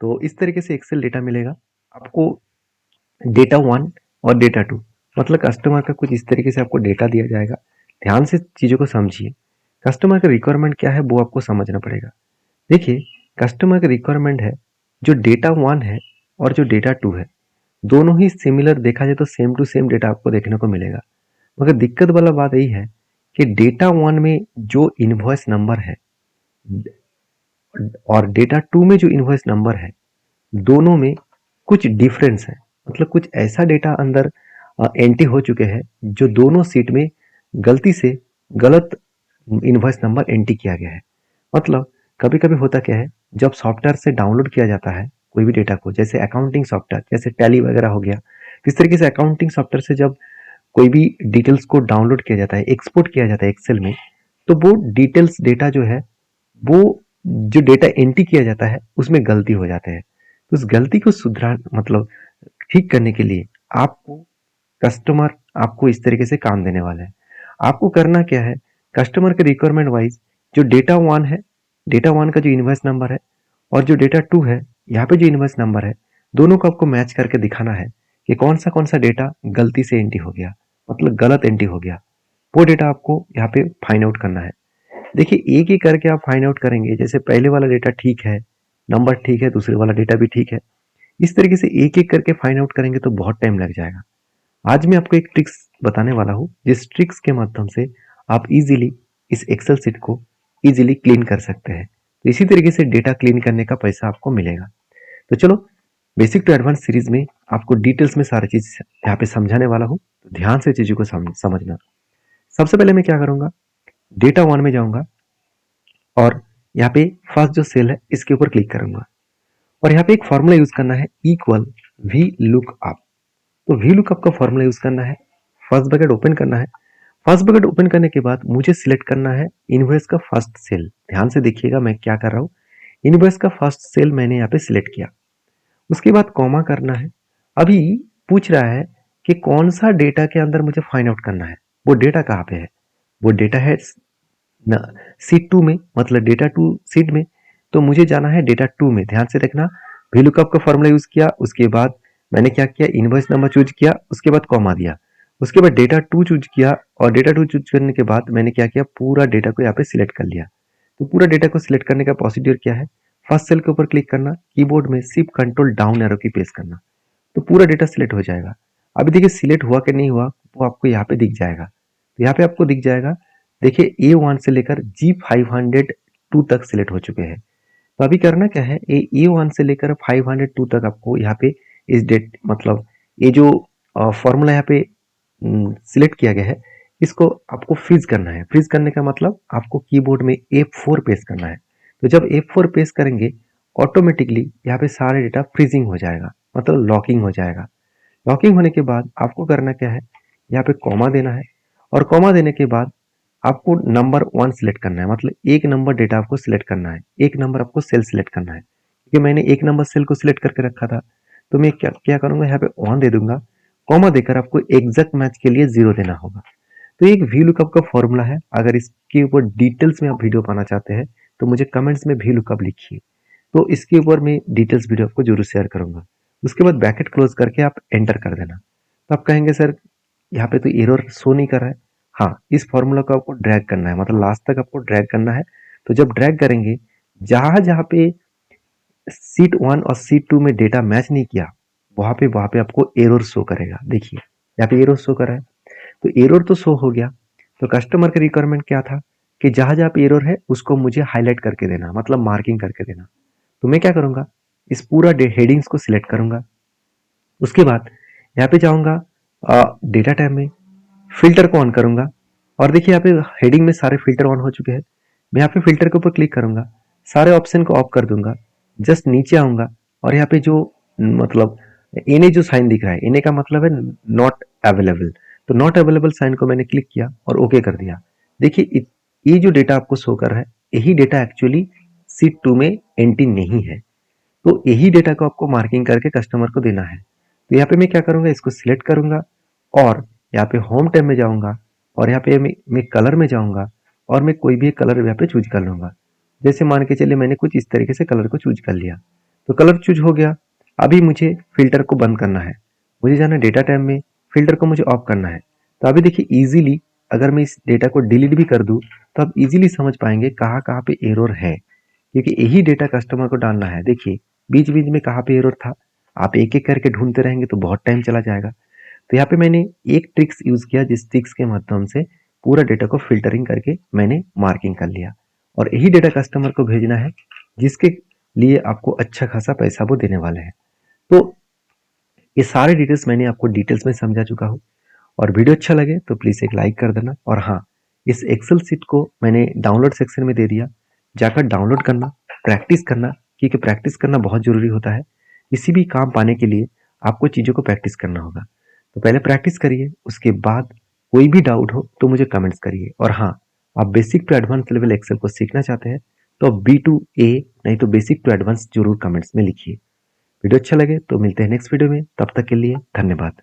तो इस तरीके से एक्सेल डेटा मिलेगा आपको। डेटा वन और डेटा टू, मतलब कस्टमर का कुछ इस तरीके से आपको डेटा दिया जाएगा। ध्यान से चीज़ों को समझिए। कस्टमर का रिक्वायरमेंट क्या है वो आपको समझना पड़ेगा। देखिए, कस्टमर का रिक्वायरमेंट है जो डेटा वन है और जो डेटा टू है, दोनों ही सिमिलर देखा जाए तो सेम टू सेम डेटा आपको देखने को मिलेगा। मगर दिक्कत वाला बात यही है कि डेटा वन में जो इनवॉइस नंबर है और डेटा टू में जो इनवॉइस नंबर है, दोनों में कुछ डिफरेंस है। मतलब कुछ ऐसा डेटा अंदर एंट्री हो चुके हैं जो दोनों सीट में गलती से गलत इनवॉइस नंबर एंट्री किया गया है। मतलब कभी कभी होता क्या है, जब सॉफ्टवेयर से डाउनलोड किया जाता है कोई भी डेटा को, जैसे अकाउंटिंग सॉफ्टवेयर जैसे टैली वगैरह हो गया, इस तरीके से अकाउंटिंग सॉफ्टवेयर से जब कोई भी डिटेल्स को डाउनलोड किया जाता है, एक्सपोर्ट किया जाता है एक्सेल में, तो वो डिटेल्स डेटा जो है, वो जो डेटा एंट्री किया जाता है उसमें गलती हो जाते हैं। तो उस गलती को सुधार मतलब ठीक करने के लिए आपको कस्टमर आपको इस तरीके से काम देने वाला है। आपको करना क्या है, कस्टमर के रिक्वायरमेंट वाइज जो डेटा वन है, डेटा वन का जो इनवॉइस नंबर है और जो डेटा टू है, यहाँ पे जो इनवॉइस नंबर है, दोनों को आपको मैच करके दिखाना है कि कौन सा डेटा गलती से एंट्री हो गया, मतलब गलत एंट्री हो गया। वो डेटा आपको यहाँ पे फाइंड आउट करना है। देखिए, एक एक करके आप फाइंड आउट करेंगे। जैसे पहले वाला डेटा ठीक है, नंबर ठीक है, दूसरे वाला डेटा भी ठीक है, इस तरीके से एक एक करके फाइंड आउट करेंगे तो बहुत टाइम लग जाएगा। आज मैं आपको एक ट्रिक्स बताने वाला हूँ, जिस ट्रिक्स के माध्यम से आप इजीली इस एक्सेल शीट को इजीली क्लीन कर सकते हैं। तो इसी तरीके से डेटा क्लीन करने का पैसा आपको मिलेगा। तो चलो, बेसिक टू एडवांस सीरीज में आपको डिटेल्स में सारी चीज यहाँ पे समझाने वाला हूँ, तो ध्यान से चीजों को समझना। सबसे पहले मैं क्या करूंगा, डेटा वन में जाऊंगा और यहाँ पे फर्स्ट जो सेल है इसके ऊपर क्लिक करूंगा और यहाँ पे एक फॉर्मूला यूज करना है, इक्वल वी लुक अप। तो वी लुकअप का फॉर्मूला यूज करना है, फर्स्ट ब्रैकेट ओपन करना है। फर्स्ट ब्रैकेट ओपन करने के बाद मुझे सिलेक्ट करना है इनवॉइस का फर्स्ट सेल। ध्यान से देखिएगा मैं क्या कर रहा हूँ, इनवॉइस का फर्स्ट सेल मैंने यहाँ पे सिलेक्ट किया। उसके बाद कॉमा करना है। अभी पूछ रहा है कि कौन सा डेटा के अंदर मुझे फाइंड आउट करना है, वो डेटा कहाँ पे है। वो डेटा है सीट टू में, मतलब डेटा टू सीट में। तो मुझे जाना है डेटा टू में। ध्यान से देखना, वी लुकअप का फॉर्मूला यूज किया, उसके बाद मैंने क्या किया, इनवॉइस नंबर चूज किया, उसके बाद कॉमा दिया, उसके बाद डेटा टू चूज किया और डेटा टू चूज करने के बाद मैंने क्या किया, पूरा डेटा को यहाँ पे सिलेक्ट कर लिया। तो पूरा डेटा को सिलेक्ट करने का प्रोसीड्यूर क्या है, फर्स्ट सेल के ऊपर क्लिक करना, कीबोर्ड में शिफ्ट कंट्रोल डाउन एरो की प्रेस करना, तो पूरा डेटा सिलेक्ट हो जाएगा। अभी देखिए सिलेक्ट हुआ कि नहीं हुआ वो आपको यहाँ पे दिख जाएगा। तो यहाँ पे आपको दिख जाएगा, देखिए A1 से लेकर G502 तक सिलेक्ट हो चुके हैं। तो अभी करना क्या है, A1 से लेकर 502 तक आपको यहाँ पे इस डेट मतलब ये जो फॉर्मूला यहाँ पे सिलेक्ट किया गया है, इसको आपको फ्रीज करना है। फ्रीज करने का मतलब आपको कीबोर्ड में F4 पेस्ट करना है। तो जब F4 पेस्ट करेंगे, ऑटोमेटिकली यहाँ पे सारे डेटा फ्रीजिंग हो जाएगा, मतलब लॉकिंग हो जाएगा। लॉकिंग होने के बाद आपको करना क्या है, यहाँ पे कॉमा देना है और कॉमा देने के बाद आपको नंबर वन सिलेक्ट करना है, मतलब एक नंबर डेटा आपको सिलेक्ट करना है, एक नंबर आपको सेल सिलेक्ट करना है। क्योंकि मैंने एक नंबर सेल को सिलेक्ट करके रखा था, तो मैं क्या क्या करूंगा, यहाँ पे ऑन दे दूंगा। कॉमा देकर आपको एग्जैक्ट मैच के लिए 0 देना होगा। तो एक वी लुकअप का फॉर्मूला है। अगर इसके ऊपर डिटेल्स में आप वीडियो पाना चाहते हैं तो मुझे कमेंट्स में वी लुकअप लिखिए, तो इसके ऊपर मैं डिटेल्स वीडियो आपको जरूर शेयर करूंगा। उसके बाद ब्रैकेट क्लोज करके आप एंटर कर देना। तो आप कहेंगे सर यहाँ पे तो एरर शो नहीं कर रहा है। हाँ, इस फॉर्मूला को आपको ड्रैग करना है, मतलब लास्ट तक आपको ड्रैग करना है। तो जब ड्रैग करेंगे, जहां जहां पे सीट वन और सीट टू में डेटा मैच नहीं किया, वहां पे आपको एरर शो करेगा। देखिए यहाँ पे एरर शो कर रहा है, तो एरर तो शो हो गया। तो कस्टमर का रिक्वायरमेंट क्या था कि जहां जहां पे एरर है उसको मुझे हाईलाइट करके देना, मतलब मार्किंग करके देना। तो मैं क्या करूंगा, इस पूरा हेडिंग्स को सिलेक्ट करूंगा। उसके बाद यहाँ पे जाऊंगा डेटा टैब में, फिल्टर को ऑन करूंगा और देखिए यहाँ पे हेडिंग में सारे फिल्टर ऑन हो चुके हैं। मैं यहाँ पे फिल्टर के ऊपर क्लिक करूंगा, सारे ऑप्शन को ऑफ कर दूंगा, जस्ट नीचे आऊंगा और यहाँ पे जो मतलब इन्हें जो साइन दिख रहा है, इन्हें का मतलब है नॉट अवेलेबल। तो नॉट अवेलेबल साइन को मैंने क्लिक किया और ओके कर दिया। देखिए ये जो डेटा आपको शो कर रहा है, यही डेटा एक्चुअली सीट टू में एंट्री नहीं है। तो यही डेटा को आपको मार्किंग करके कस्टमर को देना है। तो यहाँ पे मैं क्या करूंगा, इसको सिलेक्ट करूंगा और यहाँ पे होम टैब में जाऊंगा और यहाँ पे मैं कलर में जाऊंगा और मैं कोई भी एक कलर यहाँ पे चूज कर लूंगा। जैसे मान के चलिए मैंने कुछ इस तरीके से कलर को चूज कर लिया। तो कलर चूज हो गया। अभी मुझे फिल्टर को बंद करना है, मुझे जाना है डेटा टैब में, फिल्टर को मुझे ऑफ करना है। तो अभी देखिए इजीली अगर मैं इस डेटा को डिलीट भी कर दूं तो आप इजीली समझ पाएंगे कहाँ कहाँ पे एरर है, क्योंकि यही डेटा कस्टमर को डालना है। देखिए बीच बीच में कहाँ पे एरर था, आप एक एक करके ढूंढते रहेंगे तो बहुत टाइम चला जाएगा। तो यहाँ पे मैंने एक ट्रिक्स यूज किया, जिस ट्रिक्स के माध्यम से पूरा डेटा को फिल्टरिंग करके मैंने मार्किंग कर लिया, और यही डेटा कस्टमर को भेजना है, जिसके लिए आपको अच्छा खासा पैसा वो देने वाले हैं। तो ये सारे डिटेल्स मैंने आपको डिटेल्स में समझा चुका हूँ, और वीडियो अच्छा लगे तो प्लीज एक लाइक कर देना। और हाँ, इस एक्सेल सीट को मैंने डाउनलोड सेक्शन में दे दिया, जाकर डाउनलोड करना, प्रैक्टिस करना, क्योंकि प्रैक्टिस करना बहुत जरूरी होता है। किसी भी काम पाने के लिए आपको चीज़ों को प्रैक्टिस करना होगा। तो पहले प्रैक्टिस करिए, उसके बाद कोई भी डाउट हो तो मुझे कमेंट्स करिए। और हाँ, आप basic to advance level Excel को सीखना चाहते हैं तो B2A नहीं तो बेसिक टू एडवांस जरूर कमेंट्स में लिखिए। वीडियो अच्छा लगे तो मिलते हैं नेक्स्ट वीडियो में, तब तक के लिए धन्यवाद।